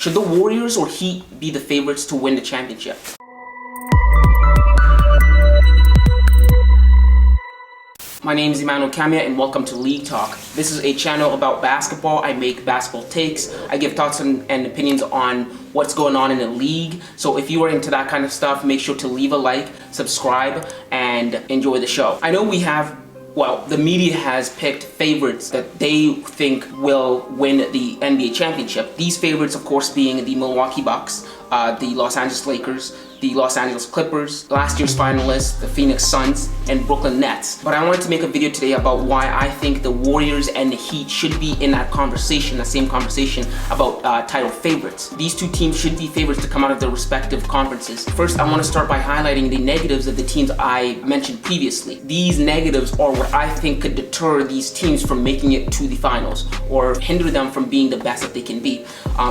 Should the Warriors or Heat be the favorites to win the championship? My name is Emmanuel Kamia and welcome to League Talk. This is a channel about basketball. I make basketball takes. I give thoughts and opinions on what's going on in the league. So if you are into that kind of stuff, make sure to leave a like, subscribe, and enjoy the show. I know we have, well, the media has picked favorites that they think will win the NBA championship. These favorites, of course, being the Milwaukee Bucks, the Los Angeles Lakers, the Los Angeles Clippers, last year's finalists, the Phoenix Suns, and Brooklyn Nets. But I wanted to make a video today about why I think the Warriors and the Heat should be in that conversation, the same conversation about title favorites. These two teams should be favorites to come out of their respective conferences. First, I want to start by highlighting the negatives of the teams I mentioned previously. These negatives are what I think could deter these teams from making it to the finals or hinder them from being the best that they can be.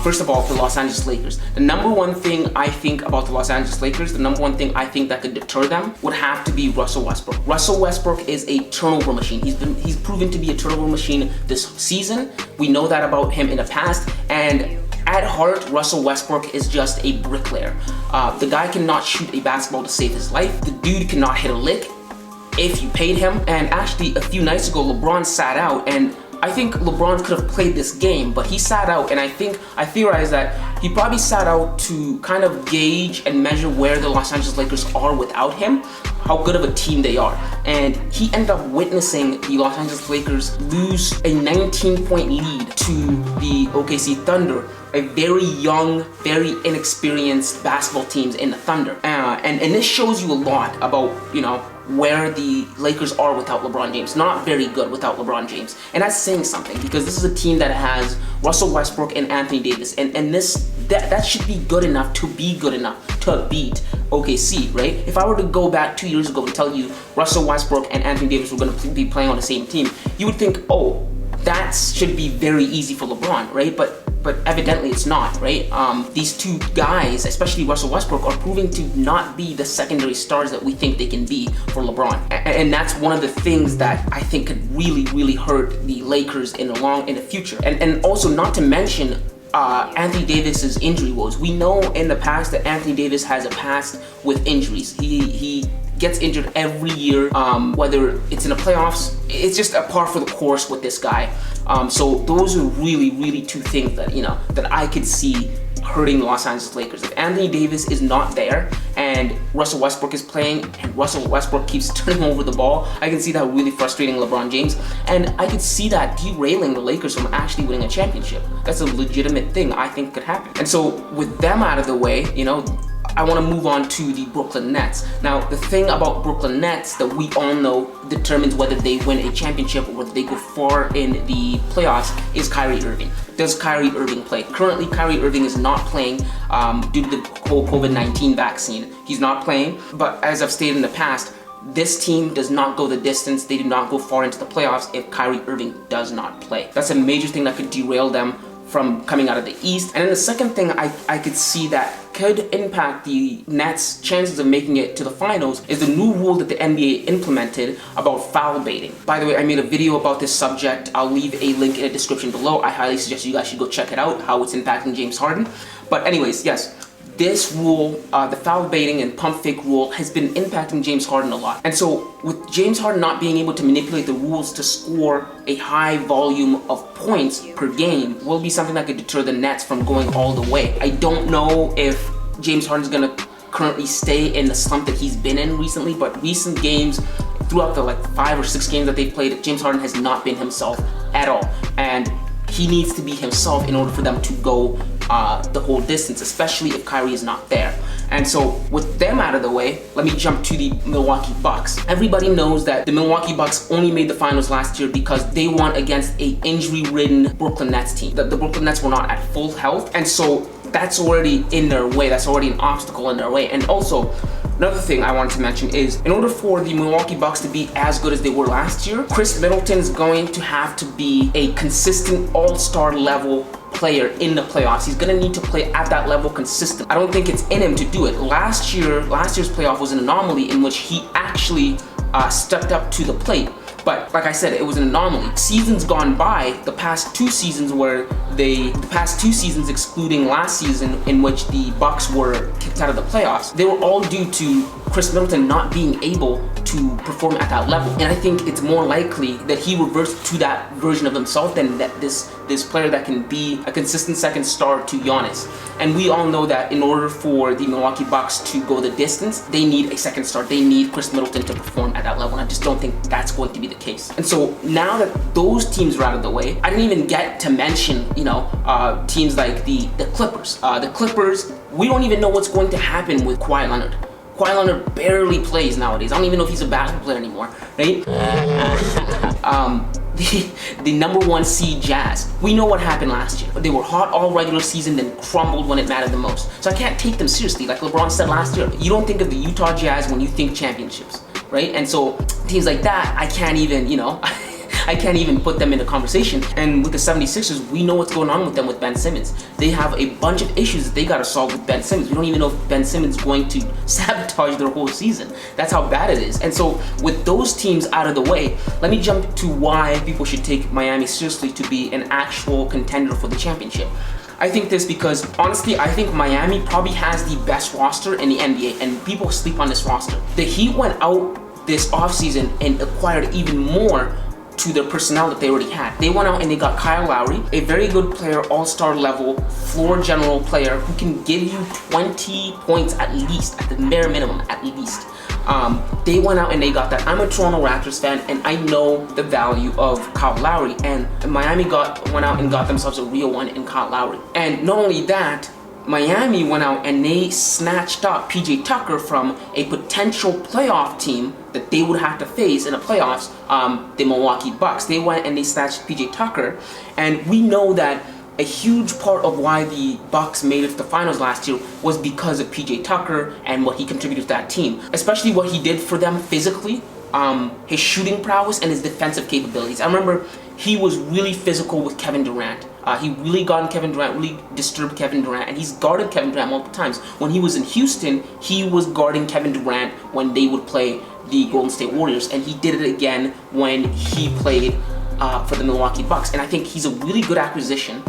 First of all, the Los Angeles Lakers. The number one thing I think about the Los Angeles Lakers, the number one thing I think that could deter them would have to be Russell Westbrook. Russell Westbrook is a turnover machine. He's proven to be a turnover machine this season. We know that about him in the past, and at heart, Russell Westbrook is just a bricklayer. The guy cannot shoot a basketball to save his life. The dude cannot hit a lick if you paid him. And actually, a few nights ago, LeBron sat out, and I think LeBron could have played this game, but he sat out, and I theorize that he probably sat out to kind of gauge and measure where the Los Angeles Lakers are without him, how good of a team they are. And he ended up witnessing the Los Angeles Lakers lose a 19-point lead to the OKC Thunder, a very young, very inexperienced basketball teams in the Thunder. And this shows you a lot about, where the Lakers are without LeBron James. Not very good without LeBron James. And that's saying something, because this is a team that has Russell Westbrook and Anthony Davis. And that should be good enough to beat OKC, right? If I were to go back 2 years ago and tell you Russell Westbrook and Anthony Davis were going to be playing on the same team, you would think, oh, that should be very easy for LeBron, right? But evidently it's not, right? These two guys, especially Russell Westbrook, are proving to not be the secondary stars that we think they can be for LeBron. And that's one of the things that I think could really, really hurt the Lakers in the future. And also, not to mention Anthony Davis's injury woes. We know in the past that Anthony Davis has a past with injuries. He gets injured every year, whether it's in the playoffs. It's just a par for the course with this guy. So those are really, really two things that that I could see hurting the Los Angeles Lakers. If Anthony Davis is not there and Russell Westbrook is playing and Russell Westbrook keeps turning over the ball, I can see that really frustrating LeBron James, and I could see that derailing the Lakers from actually winning a championship. That's a legitimate thing I think could happen. And so with them out of the way, I want to move on to the Brooklyn Nets. Now, the thing about Brooklyn Nets that we all know determines whether they win a championship or whether they go far in the playoffs is Kyrie Irving. Does Kyrie Irving play? Currently, Kyrie Irving is not playing due to the whole COVID-19 vaccine. He's not playing, but as I've stated in the past, this team does not go the distance. They do not go far into the playoffs if Kyrie Irving does not play. That's a major thing that could derail them from coming out of the East. And then the second thing I could see that could impact the Nets' chances of making it to the finals is the new rule that the NBA implemented about foul baiting. By the way, I made a video about this subject. I'll leave a link in the description below. I highly suggest you guys should go check it out, how it's impacting James Harden. But anyways, yes, this rule, the foul baiting and pump fake rule, has been impacting James Harden a lot. And so with James Harden not being able to manipulate the rules to score a high volume of points per game will be something that could deter the Nets from going all the way. I don't know if James Harden's gonna currently stay in the slump that he's been in recently, but recent games, throughout the 5 or 6 games that they've played, James Harden has not been himself at all. And he needs to be himself in order for them to go the whole distance, especially if Kyrie is not there. And so with them out of the way, let me jump to the Milwaukee Bucks. Everybody knows that the Milwaukee Bucks only made the finals last year because they won against a injury-ridden Brooklyn Nets team. The Brooklyn Nets were not at full health, and so that's already in their way. That's already an obstacle in their way. And also, another thing I wanted to mention is, in order for the Milwaukee Bucks to be as good as they were last year, Chris Middleton is going to have to be a consistent all-star level player in the playoffs. He's gonna need to play at that level consistently. I don't think it's in him to do it. Last year's playoff was an anomaly in which he actually stepped up to the plate. But like I said, it was an anomaly. Seasons gone by, the past 2 seasons where the past 2 seasons, excluding last season in which the Bucks were kicked out of the playoffs, they were all due to Chris Middleton not being able to perform at that level. And I think it's more likely that he reverts to that version of himself than that this player that can be a consistent second star to Giannis. And we all know that in order for the Milwaukee Bucks to go the distance, they need a second star. They need Chris Middleton to perform at that level. And I just don't think that's going to be the case. And so now that those teams are out of the way, I didn't even get to mention, teams like the Clippers. The Clippers, we don't even know what's going to happen with Kawhi Leonard. Kawhi Leonard barely plays nowadays. I don't even know if he's a basketball player anymore, right? The number 1 seed Jazz. We know what happened last year. They were hot all regular season, then crumbled when it mattered the most. So I can't take them seriously. Like LeBron said last year, you don't think of the Utah Jazz when you think championships, right? And so teams like that, I can't even, I can't even put them in a conversation. And with the 76ers, we know what's going on with them with Ben Simmons. They have a bunch of issues that they got to solve with Ben Simmons. We don't even know if Ben Simmons is going to sabotage their whole season. That's how bad it is. And so with those teams out of the way, let me jump to why people should take Miami seriously to be an actual contender for the championship. I think this because, honestly, I think Miami probably has the best roster in the NBA, and people sleep on this roster. The Heat went out this offseason and acquired even more to their personnel that they already had. They went out and they got Kyle Lowry, a very good player, all-star level, floor general player who can give you 20 points at least, at the bare minimum, at least. They went out and they got that. I'm a Toronto Raptors fan, and I know the value of Kyle Lowry, and Miami went out and got themselves a real one in Kyle Lowry. And not only that, Miami went out and they snatched up PJ Tucker from a potential playoff team that they would have to face in the playoffs, the Milwaukee Bucks. They went and they snatched PJ Tucker, and we know that a huge part of why the Bucks made it to the finals last year was because of PJ Tucker and what he contributed to that team, especially what he did for them physically, his shooting prowess and his defensive capabilities. I remember he was really physical with Kevin Durant. He really got in Kevin Durant, really disturbed Kevin Durant, and he's guarded Kevin Durant multiple times. When he was in Houston, he was guarding Kevin Durant when they would play the Golden State Warriors, and he did it again when he played for the Milwaukee Bucks. And I think he's a really good acquisition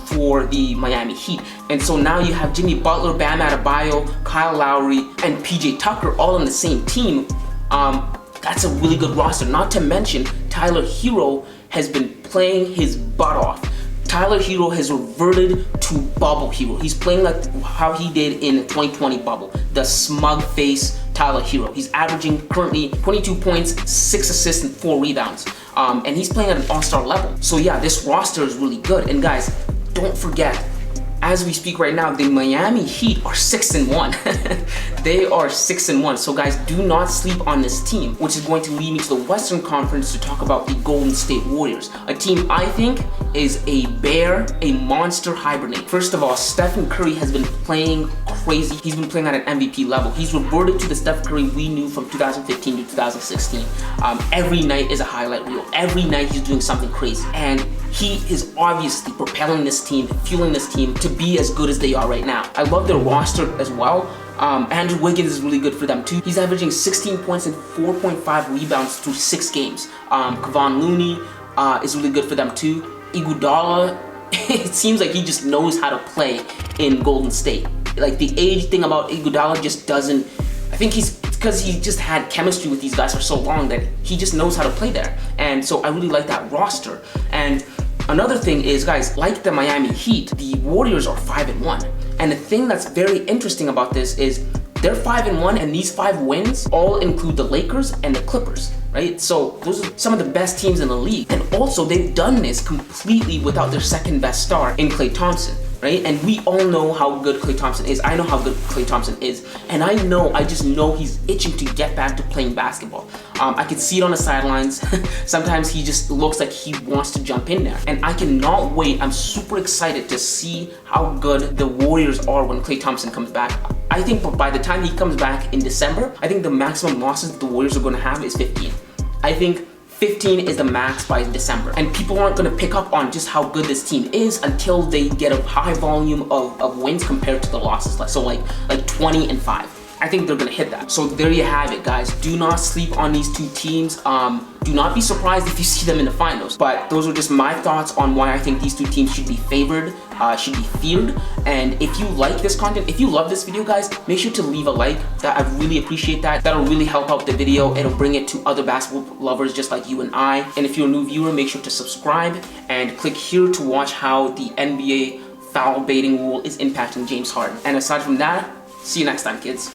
for the Miami Heat. And so now you have Jimmy Butler, Bam Adebayo, Kyle Lowry, and PJ Tucker all on the same team. That's a really good roster. Not to mention, Tyler Hero has been playing his butt off. Tyler Hero has reverted to bubble Hero. He's playing like how he did in the 2020 bubble, the smug face Tyler Hero. He's averaging currently 22 points, 6 assists, and 4 rebounds. And he's playing at an all-star level. So yeah, this roster is really good. And guys, don't forget, as we speak right now, the Miami Heat are 6-1. They are 6-1. So guys, do not sleep on this team, which is going to lead me to the Western Conference to talk about the Golden State Warriors, a team I think is a monster hibernate. First of all, Stephen Curry has been playing crazy. He's been playing at an MVP level. He's reverted to the Steph Curry we knew from 2015 to 2016. Every night is a highlight reel. Every night he's doing something crazy. And he is obviously propelling this team, fueling this team to be as good as they are right now. I love their roster as well. Andrew Wiggins is really good for them too. He's averaging 16 points and 4.5 rebounds through 6 games. Kevon Looney is really good for them too. Iguodala, it seems like he just knows how to play in Golden State. Like the age thing about Iguodala just doesn't, I think it's because he just had chemistry with these guys for so long that he just knows how to play there. And so I really like that roster. And another thing is, guys, like the Miami Heat, the Warriors are 5-1. And the thing that's very interesting about this is they're 5-1, and these 5 wins all include the Lakers and the Clippers, right? So those are some of the best teams in the league. And also they've done this completely without their second best star in Klay Thompson, right? And we all know how good Klay Thompson is. I know how good Klay Thompson is. And I just know he's itching to get back to playing basketball. I can see it on the sidelines. Sometimes he just looks like he wants to jump in there. And I cannot wait. I'm super excited to see how good the Warriors are when Klay Thompson comes back. I think by the time he comes back in December, I think the maximum losses the Warriors are going to have is 15. I think 15 is the max by December. And people aren't going to pick up on just how good this team is until they get a high volume of wins compared to the losses. So like 20-5. I think they're gonna hit that. So there you have it, guys. Do not sleep on these two teams. Do not be surprised if you see them in the finals. But those are just my thoughts on why I think these two teams should be favored, should be feared. And if you like this content, if you love this video, guys, make sure to leave a like. That I really appreciate that. That'll really help out the video. It'll bring it to other basketball lovers just like you and I. And if you're a new viewer, make sure to subscribe and click here to watch how the NBA foul baiting rule is impacting James Harden. And aside from that, see you next time, kids.